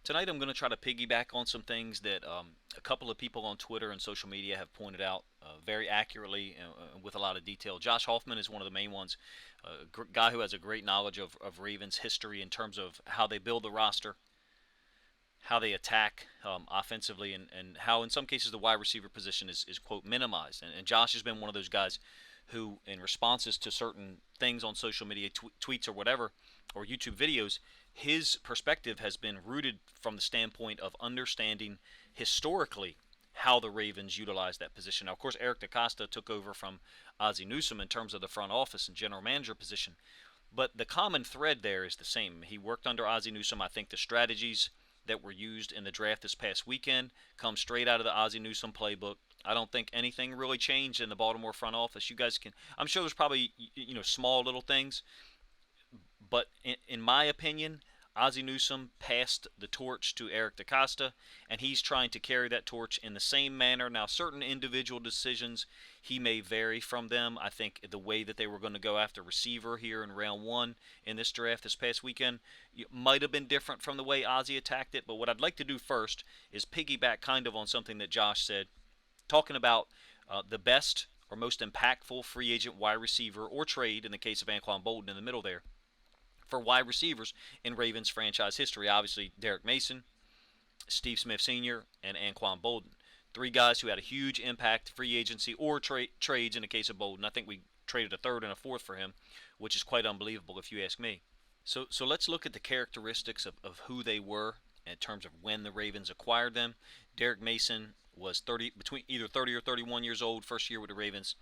Tonight I'm going to try to piggyback on some things that a couple of people on Twitter and social media have pointed out very accurately and with a lot of detail. Josh Hoffman is one of the main ones, a guy who has a great knowledge of Ravens history in terms of how they build the roster, how they attack offensively, and how in some cases the wide receiver position is quote, minimized. And Josh has been one of those guys who, in responses to certain things on social media, tweets or whatever, or YouTube videos, his perspective has been rooted from the standpoint of understanding historically how the Ravens utilize that position. Now, of course, Eric DeCosta took over from Ozzie Newsome in terms of the front office and general manager position, but the common thread there is the same. He worked under Ozzie Newsome. I think the strategies that were used in the draft this past weekend come straight out of the Ozzie Newsome playbook. I don't think anything really changed in the Baltimore front office. You guys can, I'm sure there's probably small little things, but in my opinion, Ozzie Newsome passed the torch to Eric DeCosta, and he's trying to carry that torch in the same manner. Now, certain individual decisions, he may vary from them. I think the way that they were going to go after receiver here in round one in this draft this past weekend might have been different from the way Ozzie attacked it. But what I'd like to do first is piggyback kind of on something that Josh said, talking about the best or most impactful free agent wide receiver or trade in the case of Anquan Bolden in the middle there for wide receivers in Ravens franchise history. Obviously, Derek Mason, Steve Smith Sr., and Anquan Bolden. Three guys who had a huge impact free agency or trades in the case of Bolden. I think we traded a third and a fourth for him, which is quite unbelievable if you ask me. So let's look at the characteristics of who they were in terms of when the Ravens acquired them. Derek Mason was between either 30 or 31 years old. First year with the Ravens,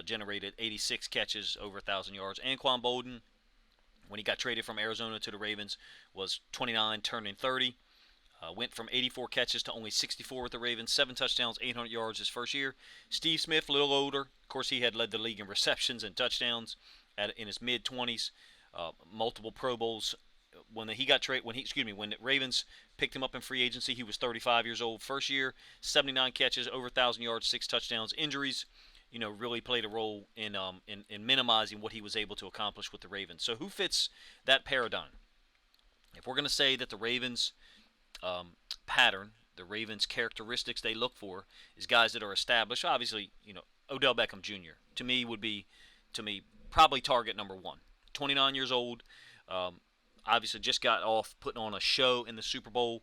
generated 86 catches, over 1,000 yards. Anquan Bolden, when he got traded from Arizona to the Ravens, was 29, turning 30. Went from 84 catches to only 64 with the Ravens, 7 touchdowns, 800 yards his first year. Steve Smith, a little older. Of course, he had led the league in receptions and touchdowns in his mid-20s, multiple Pro Bowls. When the Ravens picked him up in free agency, he was 35 years old. First year, 79 catches, over 1,000 yards, 6 touchdowns. Injuries, really played a role in minimizing what he was able to accomplish with the Ravens. So who fits that paradigm? If we're going to say that the Ravens pattern, the Ravens characteristics they look for is guys that are established, obviously, Odell Beckham Jr. to me would be, probably target number one. 29 years old, obviously just got off putting on a show in the Super Bowl.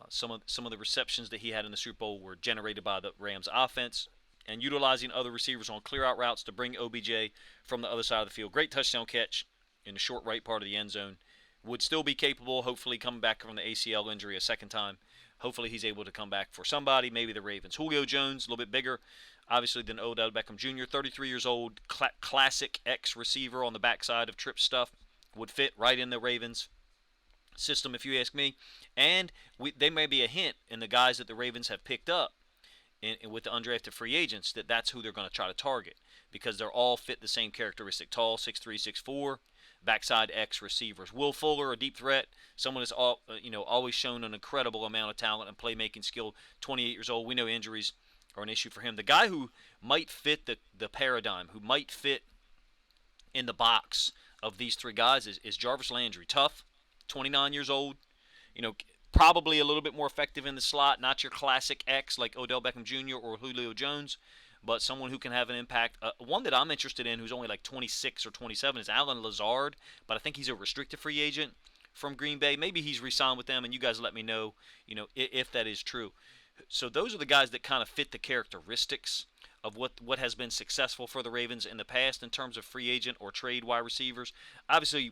Some of the receptions that he had in the Super Bowl were generated by the Rams offense and utilizing other receivers on clear-out routes to bring OBJ from the other side of the field. Great touchdown catch in the short right part of the end zone. Would still be capable, hopefully, coming back from the ACL injury a second time. Hopefully he's able to come back for somebody, maybe the Ravens. Julio Jones, a little bit bigger, obviously, than Odell Beckham Jr., 33 years old, classic X-receiver on the backside of Tripp stuff. Would fit right in the Ravens system, if you ask me. And they may be a hint in the guys that the Ravens have picked up with the undrafted free agents that's who they're going to try to target because they're all fit the same characteristic: tall, 6'3", 6'4", backside X receivers. Will Fuller, a deep threat, someone that's always shown an incredible amount of talent and playmaking skill. 28 years old. We know injuries are an issue for him. The guy who might fit the paradigm, who might fit in the box of these three guys is Jarvis Landry. Tough, 29 years old. Probably a little bit more effective in the slot, not your classic X like Odell Beckham Jr. or Julio Jones, but someone who can have an impact. One that I'm interested in, who's only like 26 or 27, is Allen Lazard, but I think he's a restricted free agent from Green Bay. Maybe he's re-signed with them, and you guys let me know, if that is true. So those are the guys that kind of fit the characteristics of what has been successful for the Ravens in the past in terms of free agent or trade wide receivers. Obviously,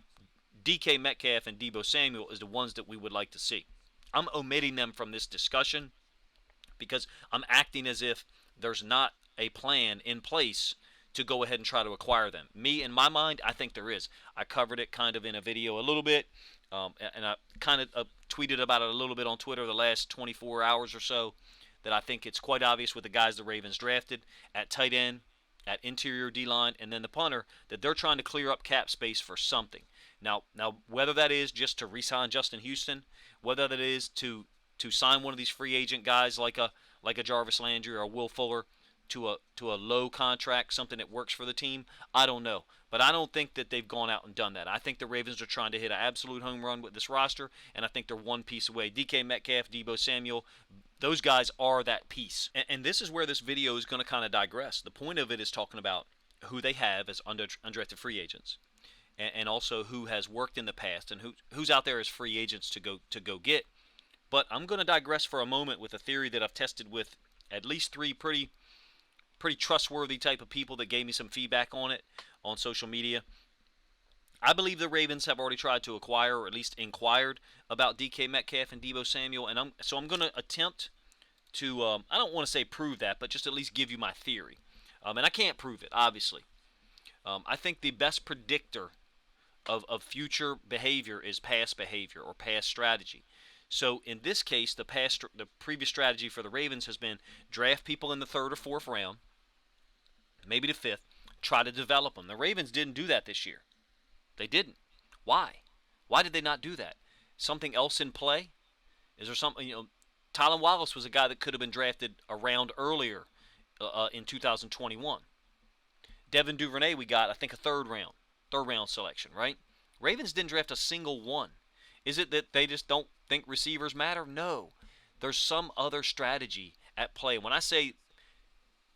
DK Metcalf and Deebo Samuel is the ones that we would like to see. I'm omitting them from this discussion because I'm acting as if there's not a plan in place to go ahead and try to acquire them. Me, in my mind, I think there is. I covered it kind of in a video a little bit, and I kind of tweeted about it a little bit on Twitter the last 24 hours or so, that I think it's quite obvious with the guys the Ravens drafted at tight end, at interior D-line, and then the punter, that they're trying to clear up cap space for something. Now, whether that is just to re-sign Justin Houston, whether that is to sign one of these free agent guys like a Jarvis Landry or a Will Fuller, to a low contract, something that works for the team. I don't know, but I don't think that they've gone out and done that. I think the Ravens are trying to hit an absolute home run with this roster, and I think they're one piece away. DK Metcalf, Deebo Samuel, those guys are that piece. And this is where this video is going to kind of digress. The point of it is talking about who they have as undrafted free agents, and also who has worked in the past and who's out there as free agents to go get. But I'm going to digress for a moment with a theory that I've tested with at least three pretty trustworthy type of people that gave me some feedback on it on social media. I believe the Ravens have already tried to acquire, or at least inquired about DK Metcalf and Deebo Samuel, and I'm going to attempt to, I don't want to say prove that, but just at least give you my theory. And I can't prove it, obviously. I think the best predictor of future behavior is past behavior or past strategy. So in this case, the previous strategy for the Ravens has been draft people in the 3rd or 4th round, maybe the 5th, try to develop them. The Ravens didn't do that this year. They didn't. Why? Why did they not do that? Something else in play? Is there something, Tylan Wallace was a guy that could have been drafted a round earlier in 2021. Devin Duvernay, we got, I think, a third round selection, right? Ravens didn't draft a single one. Is it that they just don't think receivers matter? No. There's some other strategy at play. When I say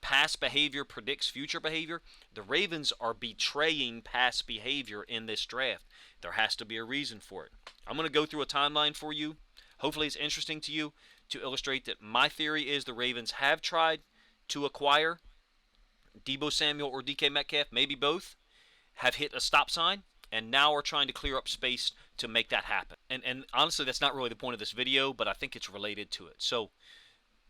past behavior predicts future behavior, the Ravens are betraying past behavior in this draft. There has to be a reason for it. I'm going to go through a timeline for you. Hopefully it's interesting to you to illustrate that my theory is the Ravens have tried to acquire Deebo Samuel or DK Metcalf, maybe both, have hit a stop sign, and now are trying to clear up space to make that happen. And honestly, that's not really the point of this video, but I think it's related to it. So,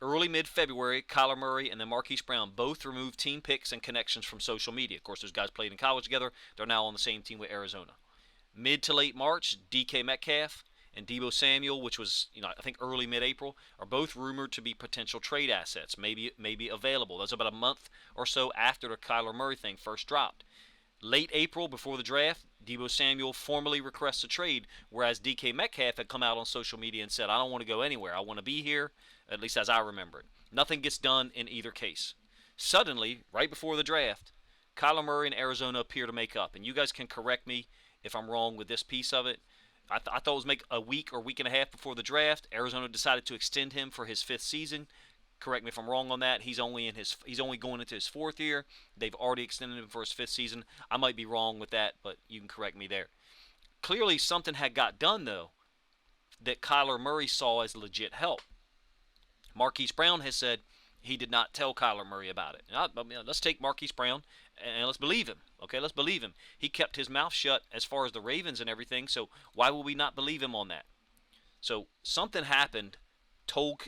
early mid-February, Kyler Murray and then Marquise Brown both removed team picks and connections from social media. Of course, those guys played in college together. They're now on the same team with Arizona. Mid to late March, DK Metcalf and Deebo Samuel, which was, I think early mid-April, are both rumored to be potential trade assets, maybe available. That's about a month or so after the Kyler Murray thing first dropped. Late April, before the draft, Deebo Samuel formally requests a trade, whereas DK Metcalf had come out on social media and said, I don't want to go anywhere. I want to be here, at least as I remember it. Nothing gets done in either case. Suddenly, right before the draft, Kyler Murray and Arizona appear to make up. And you guys can correct me if I'm wrong with this piece of it. I thought it was a week or week and a half before the draft. Arizona decided to extend him for his 5th season. Correct me if I'm wrong on that. He's only going into his 4th year. They've already extended him for his 5th season. I might be wrong with that, but you can correct me there. Clearly, something had got done though that Kyler Murray saw as legit help. Marquise Brown has said he did not tell Kyler Murray about it. Now, let's take Marquise Brown and let's believe him. Okay, let's believe him. He kept his mouth shut as far as the Ravens and everything. So why would we not believe him on that? So something happened.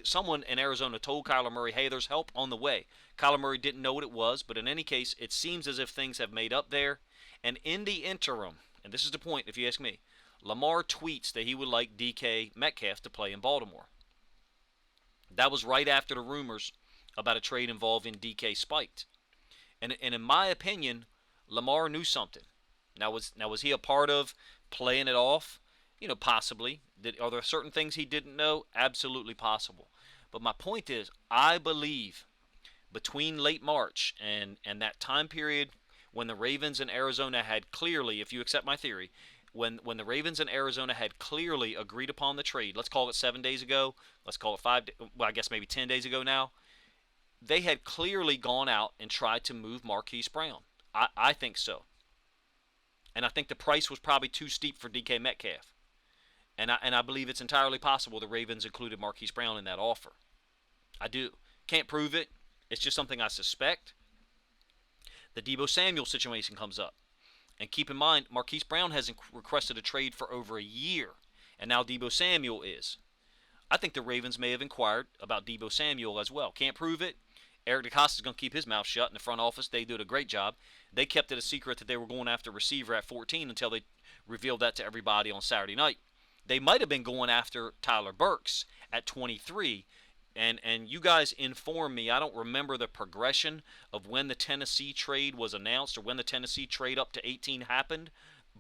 Someone in Arizona told Kyler Murray, hey, there's help on the way. Kyler Murray didn't know what it was, but in any case, it seems as if things have made up there. And in the interim, and this is the point if you ask me, Lamar tweets that he would like DK Metcalf to play in Baltimore. That was right after the rumors about a trade involving DK spiked. And in my opinion, Lamar knew something. Now was he a part of playing it off? Possibly. Are there certain things he didn't know? Absolutely possible. But my point is, I believe between late March and that time period when the Ravens and Arizona had clearly, if you accept my theory, when the Ravens and Arizona had clearly agreed upon the trade, let's call it 7 days ago, let's call it I guess maybe 10 days ago now, they had clearly gone out and tried to move Marquise Brown. I think so. And I think the price was probably too steep for DK Metcalf. And I believe it's entirely possible the Ravens included Marquise Brown in that offer. I do. Can't prove it. It's just something I suspect. The Deebo Samuel situation comes up. And keep in mind, Marquise Brown hasn't requested a trade for over a year. And now Deebo Samuel is. I think the Ravens may have inquired about Deebo Samuel as well. Can't prove it. Eric DeCosta is going to keep his mouth shut in the front office. They did a great job. They kept it a secret that they were going after receiver at 14 until they revealed that to everybody on Saturday night. They might have been going after Tyler Burks at 23. And you guys inform me. I don't remember the progression of when the Tennessee trade was announced or when the Tennessee trade up to 18 happened.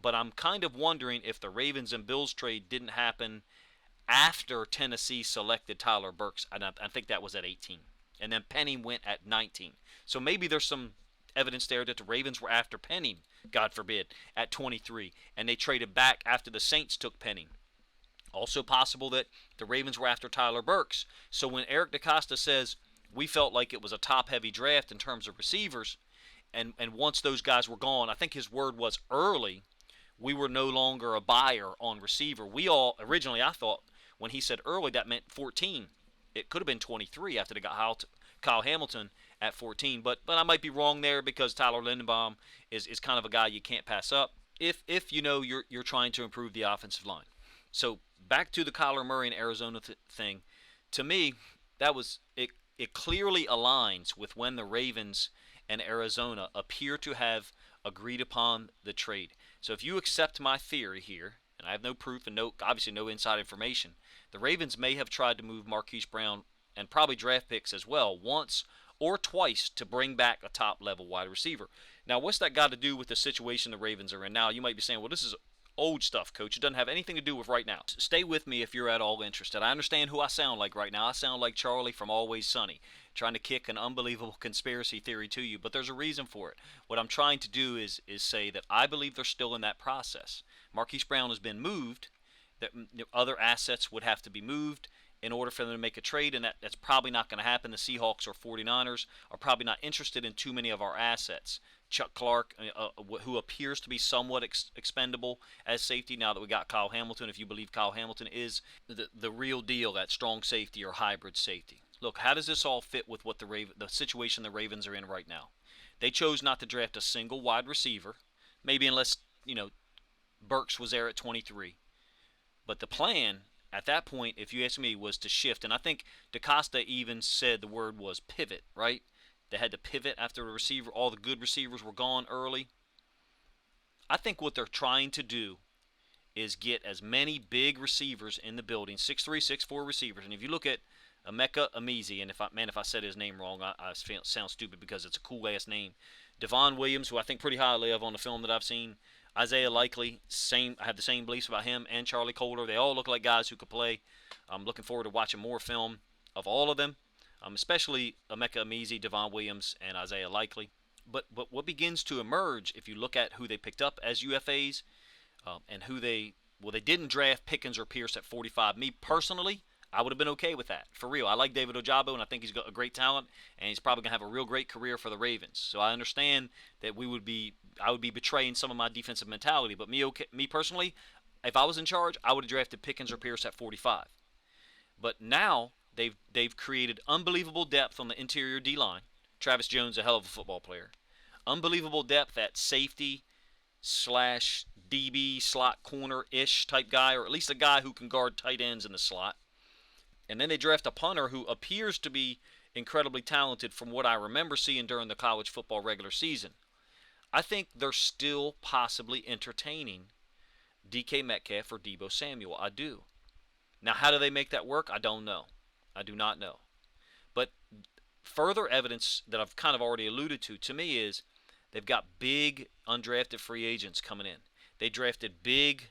But I'm kind of wondering if the Ravens and Bills trade didn't happen after Tennessee selected Tyler Burks. And I think that was at 18. and then Penning went at 19. So maybe there's some evidence there that the Ravens were after Penning, God forbid, at 23, and they traded back after the Saints took Penning. Also possible that the Ravens were after Tyler Burks. So when Eric DeCosta says we felt like it was a top-heavy draft in terms of receivers, and once those guys were gone, I think his word was early, we were no longer a buyer on receiver. We all, originally I thought, when he said early, that meant 14. It could have been 23 after they got Kyle Hamilton at 14. But I might be wrong there because Tyler Lindenbaum is kind of a guy you can't pass up if you know you're trying to improve the offensive line. So back to the Kyler Murray and Arizona thing. To me, that was it clearly aligns with when the Ravens and Arizona appear to have agreed upon the trade. So if you accept my theory here, and I have no proof and obviously no inside information, the Ravens may have tried to move Marquise Brown and probably draft picks as well once or twice to bring back a top-level wide receiver. Now, what's that got to do with the situation the Ravens are in now? You might be saying, well, this is old stuff, Coach. It doesn't have anything to do with right now. Stay with me if you're at all interested. I understand who I sound like right now. I sound like Charlie from Always Sunny, trying to kick an unbelievable conspiracy theory to you, but there's a reason for it. What I'm trying to do is say that I believe they're still in that process. Marquise Brown has been moved. That other assets would have to be moved in order for them to make a trade, and that's probably not going to happen. The Seahawks or 49ers are probably not interested in too many of our assets. Chuck Clark, who appears to be somewhat expendable as safety now that we got Kyle Hamilton, if you believe Kyle Hamilton is the real deal, that strong safety or hybrid safety. Look, how does this all fit with what the situation the Ravens are in right now? They chose not to draft a single wide receiver, maybe unless, Burks was there at 23. But the plan at that point, if you ask me, was to shift. And I think DeCosta even said the word was pivot, right? They had to pivot after all the good receivers were gone early. I think what they're trying to do is get as many big receivers in the building, 6'3", 6'4" receivers. And if you look at Emeka Emezie, and if I said his name wrong, I sound stupid because it's a cool-ass name. Devon Williams, who I think pretty highly of on the film that I've seen. Isaiah Likely, I have the same beliefs about him, and Charlie Kohler. They all look like guys who could play. I'm looking forward to watching more film of all of them, especially Emeka Emezie, Devon Williams, and Isaiah Likely. But what begins to emerge, if you look at who they picked up as UFAs, and who they didn't draft Pickens or Pierce at 45. Me personally, I would have been okay with that. For real. I like David Ojabo, and I think he's got a great talent, and he's probably going to have a real great career for the Ravens. So I understand that I would be betraying some of my defensive mentality. But me personally, if I was in charge, I would have drafted Pickens or Pierce at 45. But now they've created unbelievable depth on the interior D-line. Travis Jones, a hell of a football player. Unbelievable depth at safety / DB slot corner-ish type guy, or at least a guy who can guard tight ends in the slot. And then they draft a punter who appears to be incredibly talented from what I remember seeing during the college football regular season. I think they're still possibly entertaining DK Metcalf or Deebo Samuel. I do. Now, how do they make that work? I don't know. I do not know. But further evidence that I've kind of already alluded to me is they've got big undrafted free agents coming in. They drafted big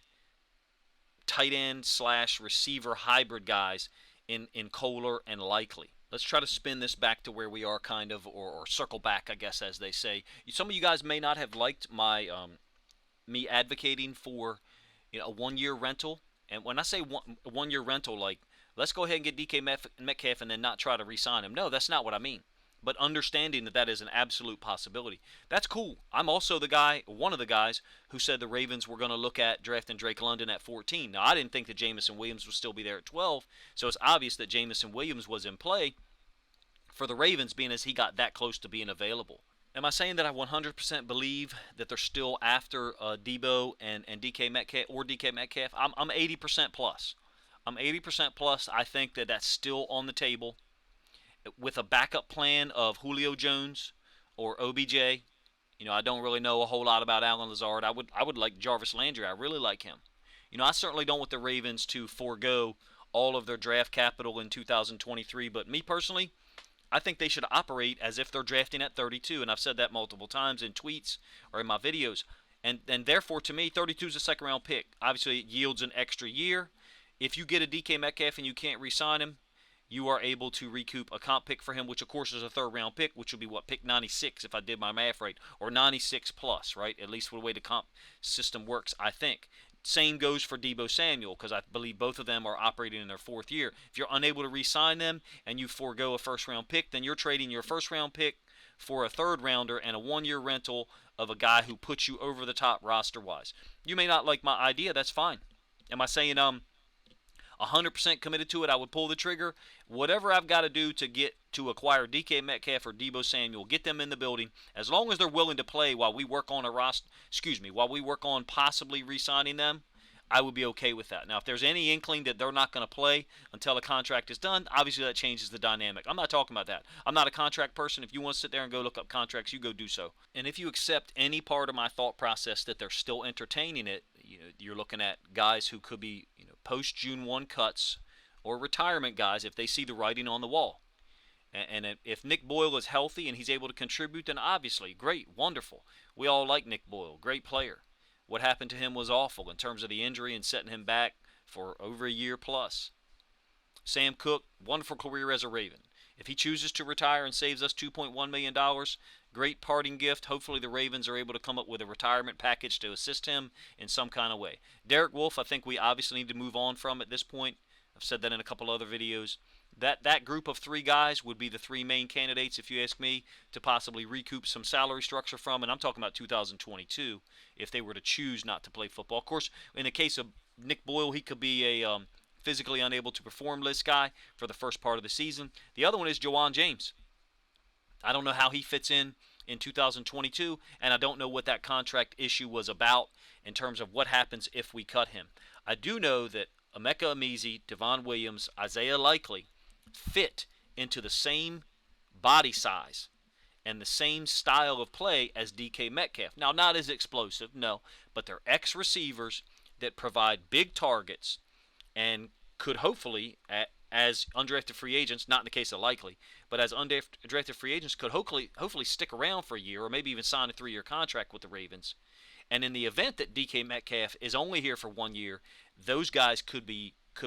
tight end / receiver hybrid guys in Kohler and Likely. Let's try to spin this back to where we are kind of, or circle back, I guess, as they say. Some of you guys may not have liked my me advocating for a one-year rental. And when I say one-year rental, like, let's go ahead and get DK Metcalf and then not try to re-sign him. No, that's not what I mean. But understanding that is an absolute possibility. That's cool. I'm also one of the guys who said the Ravens were going to look at drafting Drake London at 14. Now, I didn't think that Jameson Williams would still be there at 12, so it's obvious that Jameson Williams was in play for the Ravens, being as he got that close to being available. Am I saying that I 100% believe that they're still after Deebo and DK Metcalf or DK Metcalf? I'm 80% plus. I'm 80% plus. I think that that's still on the table, with a backup plan of Julio Jones or OBJ. I don't really know a whole lot about Allen Lazard. I would like Jarvis Landry. I really like him. I certainly don't want the Ravens to forego all of their draft capital in 2023, but me personally, I think they should operate as if they're drafting at 32, and I've said that multiple times in tweets or in my videos. And therefore, to me, 32 is a second-round pick. Obviously, it yields an extra year. If you get a DK Metcalf and you can't re-sign him, you are able to recoup a comp pick for him, which of course is a third-round pick, which would be what, pick 96 if I did my math right, or 96 plus, right? At least for the way the comp system works, I think. Same goes for Deebo Samuel, because I believe both of them are operating in their fourth year. If you're unable to re-sign them and you forego a first-round pick, then you're trading your first-round pick for a third-rounder and a one-year rental of a guy who puts you over the top roster-wise. You may not like my idea. That's fine. Am I saying 100% committed to it, I would pull the trigger? Whatever I've got to do to get to acquire DK Metcalf or Deebo Samuel, get them in the building, as long as they're willing to play while we work on while we work on possibly re-signing them, I would be okay with that. Now, if there's any inkling that they're not going to play until a contract is done, obviously that changes the dynamic. I'm not talking about that. I'm not a contract person. If you want to sit there and go look up contracts, you go do so. And if you accept any part of my thought process that they're still entertaining it, you're looking at guys who could be post June 1 cuts or retirement guys if they see the writing on the wall. And if Nick Boyle is healthy and he's able to contribute, then obviously great, wonderful. We all like Nick Boyle, great player. What happened to him was awful in terms of the injury and setting him back for over a year plus. Sam Cook, wonderful career as a Raven. If he chooses to retire and saves us $2.1 million, great parting gift. Hopefully the Ravens are able to come up with a retirement package to assist him in some kind of way. Derek Wolfe, I think we obviously need to move on from at this point. I've said that in a couple other videos. That group of three guys would be the three main candidates, if you ask me, to possibly recoup some salary structure from. And I'm talking about 2022 if they were to choose not to play football. Of course, in the case of Nick Boyle, he could be a physically unable to perform list guy for the first part of the season. The other one is Jawan James. I don't know how he fits in 2022, and I don't know what that contract issue was about in terms of what happens if we cut him. I do know that Emeka Emezie, Devon Williams, Isaiah Likely fit into the same body size and the same style of play as DK Metcalf. Now, not as explosive, no, but they're ex-receivers that provide big targets and could hopefully, as undrafted free agents, not in the case of Likely, but as undrafted free agents, could hopefully stick around for a year or maybe even sign a 3-year contract with the Ravens. And in the event that DK Metcalf is only here for 1 year, those guys could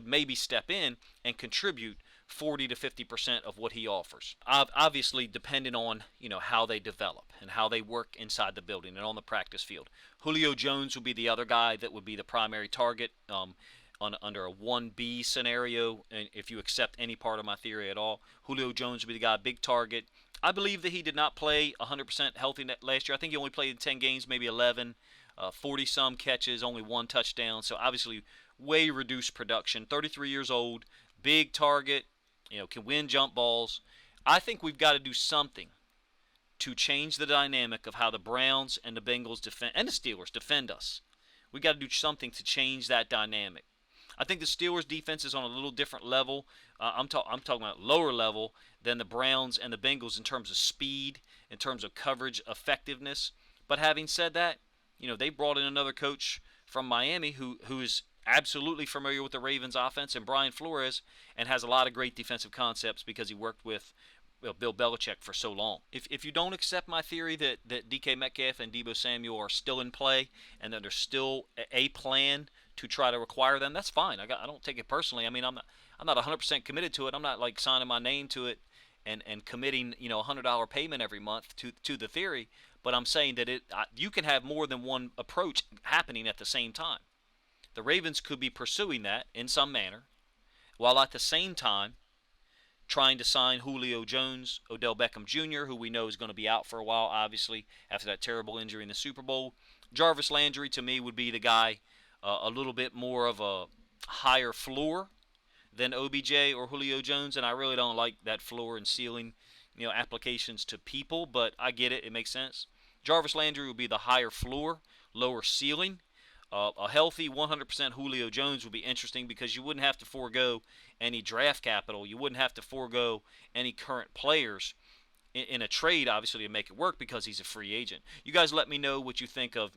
maybe step in and contribute 40 to 50% of what he offers. Obviously, depending on how they develop and how they work inside the building and on the practice field. Julio Jones would be the other guy that would be the primary target under a 1B scenario, and if you accept any part of my theory at all. Julio Jones would be the guy, big target. I believe that he did not play 100% healthy last year. I think he only played in 10 games, maybe 11, 40-some catches, only 1 touchdown. So obviously way reduced production. 33 years old, big target, can win jump balls. I think we've got to do something to change the dynamic of how the Browns and the Bengals defend, and the Steelers defend us. We've got to do something to change that dynamic. I think the Steelers' defense is on a little different level. I'm talking about lower level than the Browns and the Bengals in terms of speed, in terms of coverage effectiveness. But having said that, they brought in another coach from Miami who is absolutely familiar with the Ravens offense, and Brian Flores, and has a lot of great defensive concepts because he worked with Bill Belichick for so long. If you don't accept my theory that DK Metcalf and Deebo Samuel are still in play and that there's still a plan to try to acquire them, that's fine. I don't take it personally. I mean, I'm not 100% committed to it. I'm not like signing my name to it and committing a $100 payment every month to the theory. But I'm saying that you can have more than one approach happening at the same time. The Ravens could be pursuing that in some manner, while at the same time trying to sign Julio Jones, Odell Beckham Jr., who we know is going to be out for a while, obviously, after that terrible injury in the Super Bowl. Jarvis Landry, to me, would be the guy a little bit more of a higher floor than OBJ or Julio Jones, and I really don't like that floor and ceiling applications to people, but I get it. It makes sense. Jarvis Landry would be the higher floor, lower ceiling. A healthy 100% Julio Jones would be interesting because you wouldn't have to forego any draft capital. You wouldn't have to forego any current players in a trade, obviously, to make it work because he's a free agent. You guys let me know what you think of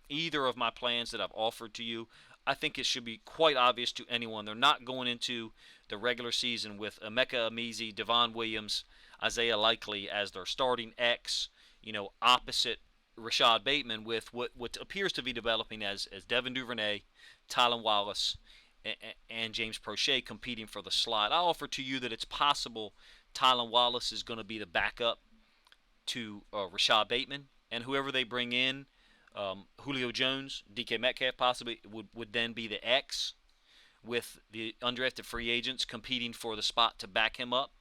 either of my plans that I've offered to you. I think it should be quite obvious to anyone. They're not going into the regular season with Emeka Emezie, Devon Williams, Isaiah Likely as their starting X, opposite Rashad Bateman, with what appears to be developing as Devin Duvernay, Tylan Wallace, and James Prochet competing for the slot. I offer to you that it's possible Tylan Wallace is going to be the backup to Rashad Bateman, and whoever they bring in, Julio Jones, DK Metcalf possibly, would then be the X, with the undrafted free agents competing for the spot to back him up.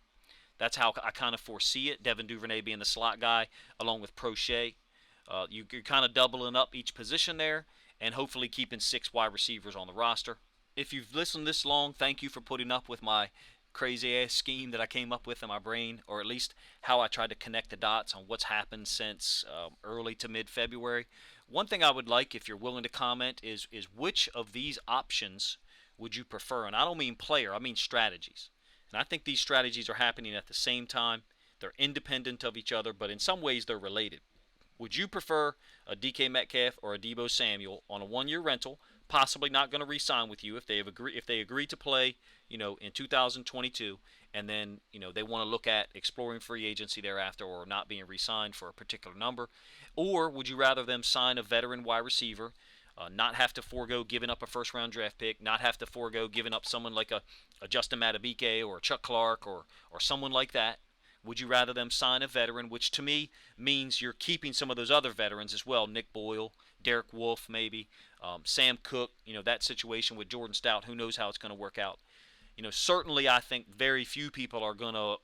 That's how I kind of foresee it. Devin Duvernay being the slot guy along with Prochet. You're kind of doubling up each position there and hopefully keeping 6 wide receivers on the roster. If you've listened this long, thank you for putting up with my crazy-ass scheme that I came up with in my brain, or at least how I tried to connect the dots on what's happened since early to mid-February. One thing I would like, if you're willing to comment, is which of these options would you prefer? And I don't mean player, I mean strategies. And I think these strategies are happening at the same time. They're independent of each other, but in some ways they're related. Would you prefer a DK Metcalf or a Deebo Samuel on a 1-year rental, possibly not going to re-sign with you if they agree to play, in 2022, and then, they want to look at exploring free agency thereafter or not being re-signed for a particular number? Or would you rather them sign a veteran wide receiver, not have to forego giving up a first-round draft pick, not have to forego giving up someone like a Justin Madubuike or a Chuck Clark or someone like that? Would you rather them sign a veteran, which to me means you're keeping some of those other veterans as well, Nick Boyle, Derek Wolfe maybe, Sam Cook, that situation with Jordan Stout, who knows how it's going to work out. Certainly I think very few people are going to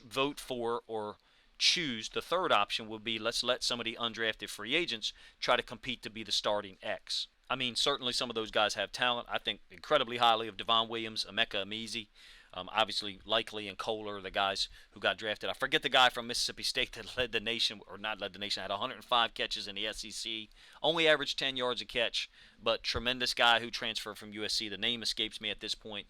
vote for or choose. The third option would be, let's let some of the undrafted free agents try to compete to be the starting X. I mean, certainly some of those guys have talent. I think incredibly highly of Devon Williams, Emeka Emezie, obviously Likely and Kohler, the guys who got drafted. I forget the guy from Mississippi State that led the nation, or not led the nation, had 105 catches in the SEC, only averaged 10 yards a catch, but tremendous guy who transferred from USC. The name escapes me at this point.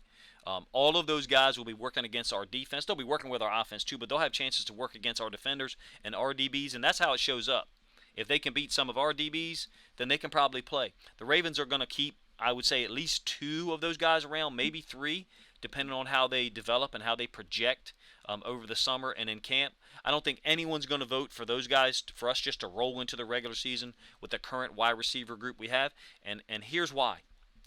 All of those guys will be working against our defense. They'll be working with our offense too, but they'll have chances to work against our defenders and our DBs, and that's how it shows up. If they can beat some of our DBs, then they can probably play. The Ravens are going to keep, I would say, at least 2 of those guys around, maybe 3, depending on how they develop and how they project over the summer and in camp. I don't think anyone's going to vote for those guys for us just to roll into the regular season with the current wide receiver group we have, and here's why.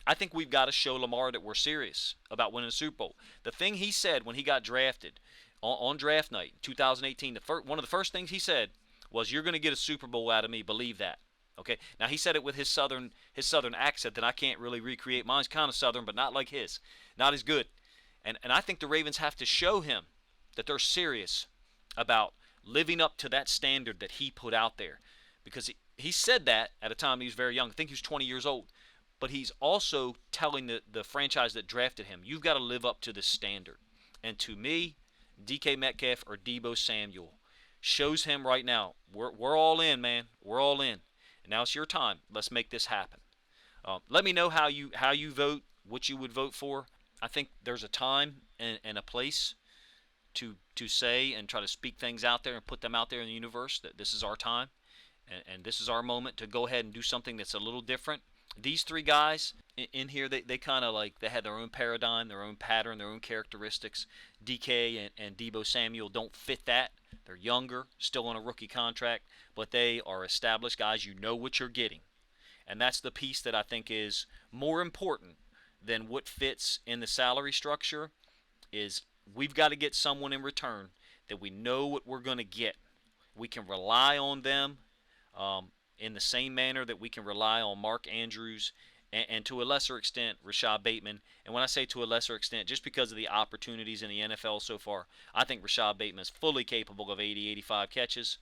I think we've got to show Lamar that we're serious about winning the Super Bowl. The thing he said when he got drafted on draft night 2018, one of the first things he said was, "You're going to get a Super Bowl out of me, believe that." Okay. Now he said it with his southern accent that I can't really recreate. Mine's kind of southern, but not like his, not as good. And I think the Ravens have to show him that they're serious about living up to that standard that he put out there, because he said that at a time he was very young. I think he was 20 years old. But he's also telling the franchise that drafted him, you've got to live up to this standard. And to me, DK Metcalf or Deebo Samuel shows him right now, we're all in, man. We're all in. And now it's your time. Let's make this happen. Let me know how you vote, what you would vote for. I think there's a time and a place to say and try to speak things out there and put them out there in the universe that this is our time. And this is our moment to go ahead and do something that's a little different. These 3 guys in here, they kind of they had their own paradigm, their own pattern, their own characteristics. DK and Deebo Samuel don't fit that. They're younger, still on a rookie contract, but they are established guys. You know what you're getting. And that's the piece that I think is more important than what fits in the salary structure, is we've got to get someone in return that we know what we're going to get. We can rely on them in the same manner that we can rely on Mark Andrews and to a lesser extent Rashad Bateman. And when I say to a lesser extent, just because of the opportunities in the NFL so far, I think Rashad Bateman is fully capable of 80, 85 catches,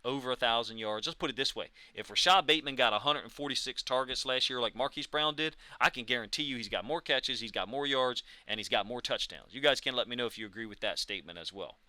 over 1,000 yards. Let's put it this way. If Rashad Bateman got 146 targets last year like Marquise Brown did, I can guarantee you he's got more catches, he's got more yards, and he's got more touchdowns. You guys can let me know if you agree with that statement as well.